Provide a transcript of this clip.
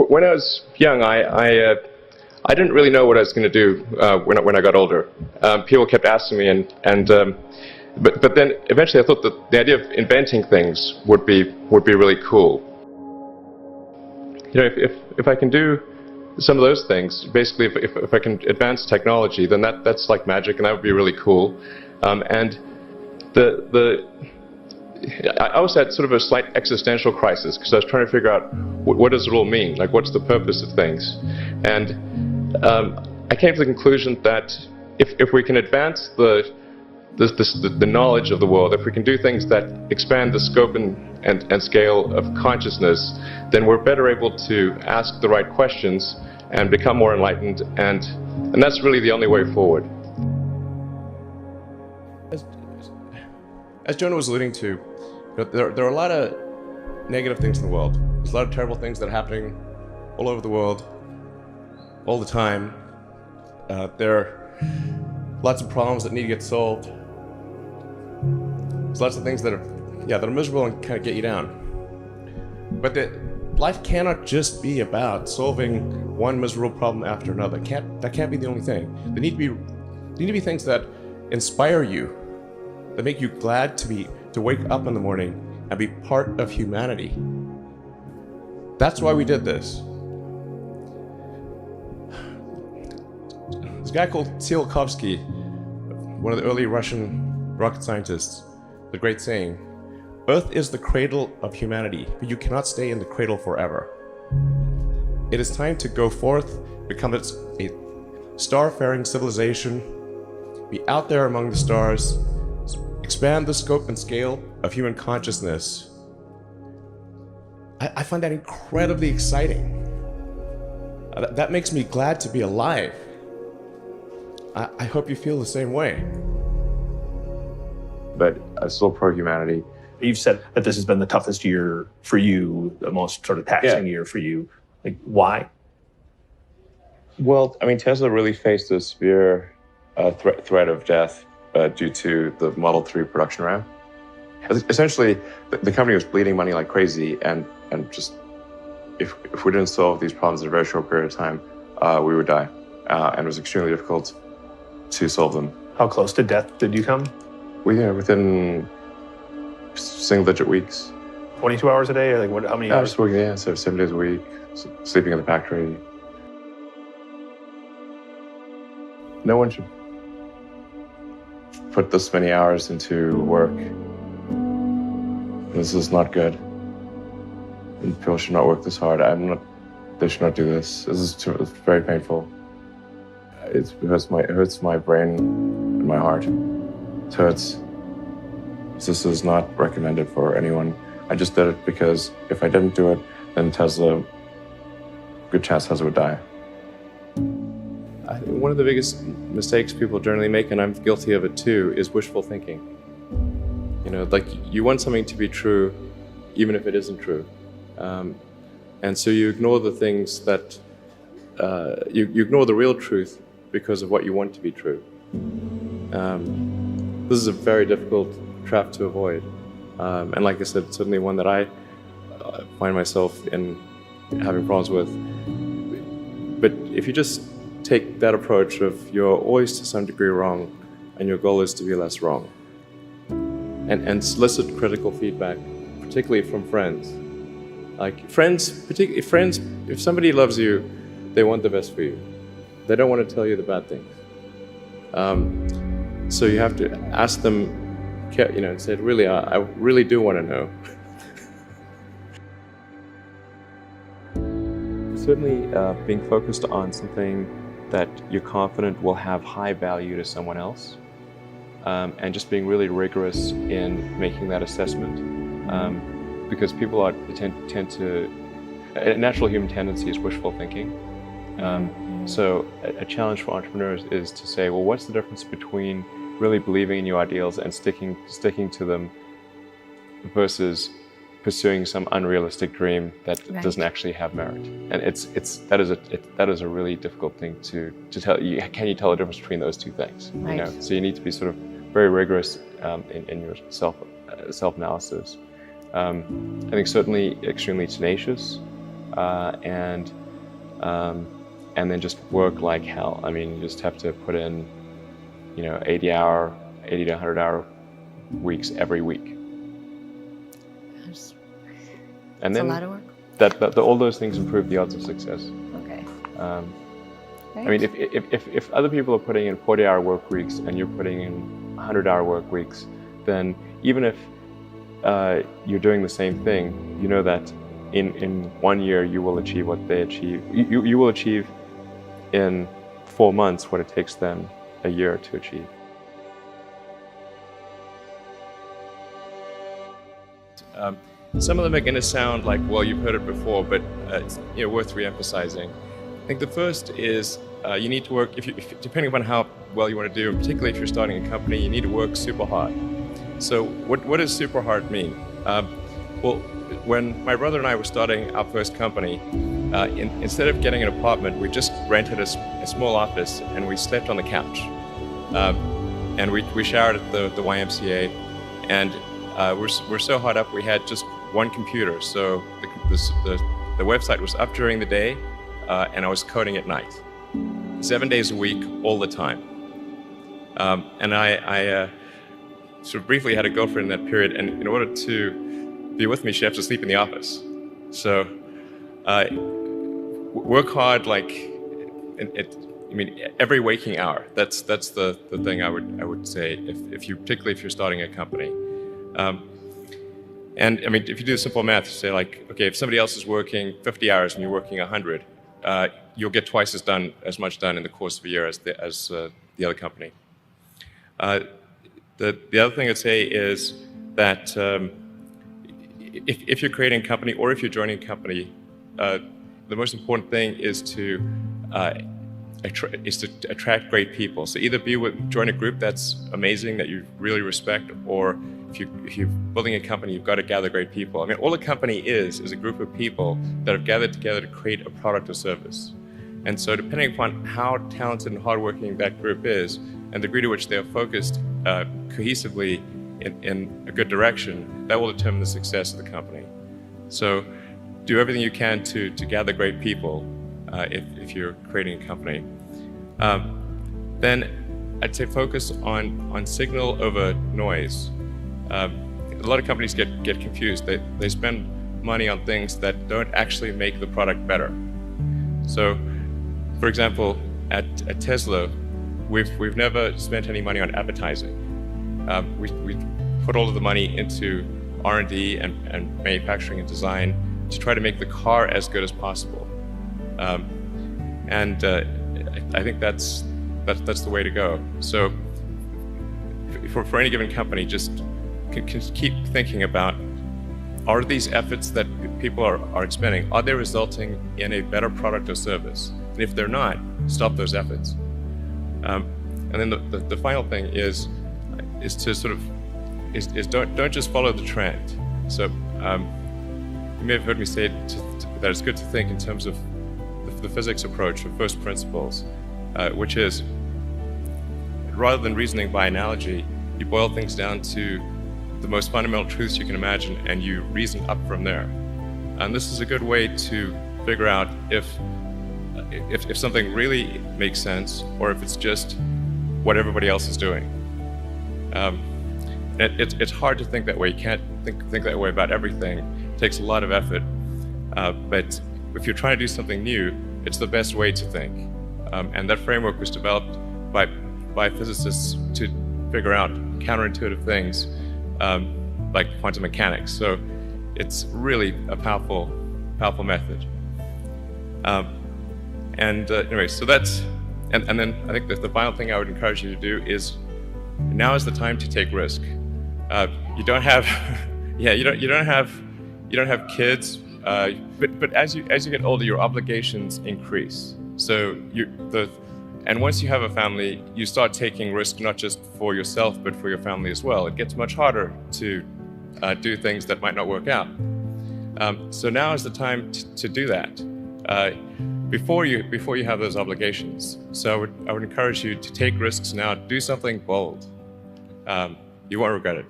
When I was young, I didn't really know what I was going to do when I got older. People kept asking me, but then eventually I thought that the idea of inventing things would be really cool. You know, if I can do some of those things, basically if I can advance technology, then that's like magic, and that would be really cool. And I also had sort of a slight existential crisis because I was trying to figure out what does it all mean? Like, what's the purpose of things? And I came to the conclusion that if we can advance the knowledge of the world, if we can do things that expand the scope and scale of consciousness, then we're better able to ask the right questions and become more enlightened, and that's really the only way forward. As Jonah was alluding to, there are a lot of negative things in the world. There's a lot of terrible things that are happening all over the world, all the time. There are lots of problems that need to get solved. There's lots of things that are miserable and kind of get you down. But life cannot just be about solving one miserable problem after another. That can't be the only thing. There need to be things that inspire you, that make you glad to wake up in the morning and be part of humanity. That's why we did this. This guy called Tsiolkovsky, one of the early Russian rocket scientists, the great saying, "Earth is the cradle of humanity, but you cannot stay in the cradle forever." It is time to go forth, become a star-faring civilization, be out there among the stars, expand the scope and scale of human consciousness. I find that incredibly exciting. That makes me glad to be alive. I hope you feel the same way. But I'm still pro-humanity. You've said that this has been the toughest year for you, the most sort of taxing year for you. Like, why? Well, I mean, Tesla really faced a severe threat of death due to the Model 3 production ramp. Essentially, the company was bleeding money like crazy, and just if we didn't solve these problems in a very short period of time, we would die. And it was extremely difficult to solve them. How close to death did you come? Within single-digit weeks. 22 hours a day? Or like how many hours? Just working, so 7 days a week, sleeping in the factory. No one should put this many hours into work. This is not good. And people should not work this hard. They should not do this. It's very painful. It hurts my brain and my heart. It hurts. This is not recommended for anyone. I just did it because if I didn't do it, then Tesla, good chance Tesla would die. I think one of the biggest mistakes people generally make, and I'm guilty of it too, is wishful thinking. You know, like you want something to be true, even if it isn't true. And so you ignore the things that, you ignore the real truth because of what you want to be true. This is a very difficult trap to avoid. And like I said, certainly one that I find myself in having problems with. But if you just take that approach of you're always to some degree wrong, and your goal is to be less wrong, and solicit critical feedback, particularly from friends. Like friends, if somebody loves you, they want the best for you. They don't want to tell you the bad things. So you have to ask them, you know, and say, really, I really do want to know. Certainly being focused on something that you're confident will have high value to someone else, and just being really rigorous in making that assessment. Because people tend to, a natural human tendency is wishful thinking. So a challenge for entrepreneurs is to say, well, what's the difference between really believing in your ideals and sticking to them versus pursuing some unrealistic dream that doesn't actually have merit? And that is a really difficult thing to tell. Can you tell the difference between those two things? Right. You know? So you need to be sort of very rigorous in your self-analysis. I think certainly extremely tenacious, and then just work like hell. I mean, you just have to put in, 80 to 100 hour weeks every week. That's And a then lot of work. all those things improve the odds of success. Okay. I mean, if other people are putting in 40-hour work weeks and you're putting in 100-hour work weeks, then even if you're doing the same thing, you know that in 1 year you will achieve what they achieve. You will achieve in 4 months what it takes them a year to achieve. Some of them are going to sound like, well, you've heard it before, but it's worth re-emphasizing. I think the first is you need to work, depending upon how well you want to do, particularly if you're starting a company, you need to work super hard. So what does super hard mean? Well, when my brother and I were starting our first company, instead of getting an apartment, we just rented a small office and we slept on the couch. And we showered at the YMCA, and we're so hot up we had just one computer. So the website was up during the day, and I was coding at night, 7 days a week, all the time. And I sort of briefly had a girlfriend in that period, and in order to be with me, she had to sleep in the office. So work hard, every waking hour. That's the thing I would say particularly if you're starting a company. And I mean, if you do simple math, you say okay, if somebody else is working 50 hours and you're working 100, you'll get twice as much done in the course of a year as the other company. The other thing I'd say is that if you're creating a company or if you're joining a company, the most important thing is to attract great people. So either join a group that's amazing, that you really respect, or if you're building a company, you've got to gather great people. I mean, all a company is a group of people that have gathered together to create a product or service. And so depending upon how talented and hardworking that group is, and the degree to which they are focused cohesively in a good direction, that will determine the success of the company. So do everything you can to gather great people if you're creating a company. Then I'd say focus on signal over noise. A lot of companies get confused. They spend money on things that don't actually make the product better. So, for example, at Tesla, we've never spent any money on advertising. We put all of the money into R&D and manufacturing and design to try to make the car as good as possible. And I think that's the way to go. So, for any given company, just can keep thinking about, are these efforts that people are expending, are they resulting in a better product or service? And if they're not, stop those efforts. And then the final thing is to sort of don't just follow the trend. So you may have heard me say that it's good to think in terms of the physics approach, or first principles, which is, rather than reasoning by analogy, you boil things down to the most fundamental truths you can imagine, and you reason up from there. And this is a good way to figure out if something really makes sense, or if it's just what everybody else is doing. It's hard to think that way. You can't think that way about everything. It takes a lot of effort. But if you're trying to do something new, it's the best way to think. And that framework was developed by physicists to figure out counterintuitive things, like quantum mechanics. So it's really a powerful method. Anyway, so that's, and then I think that the final thing I would encourage you to do is, now is the time to take risk. You don't have, you don't have kids, but as you get older, your obligations increase. So and once you have a family, you start taking risk not just for yourself, but for your family as well. It gets much harder to do things that might not work out. So now is the time to do that before you have those obligations. So I would encourage you to take risks now. Do something bold. You won't regret it.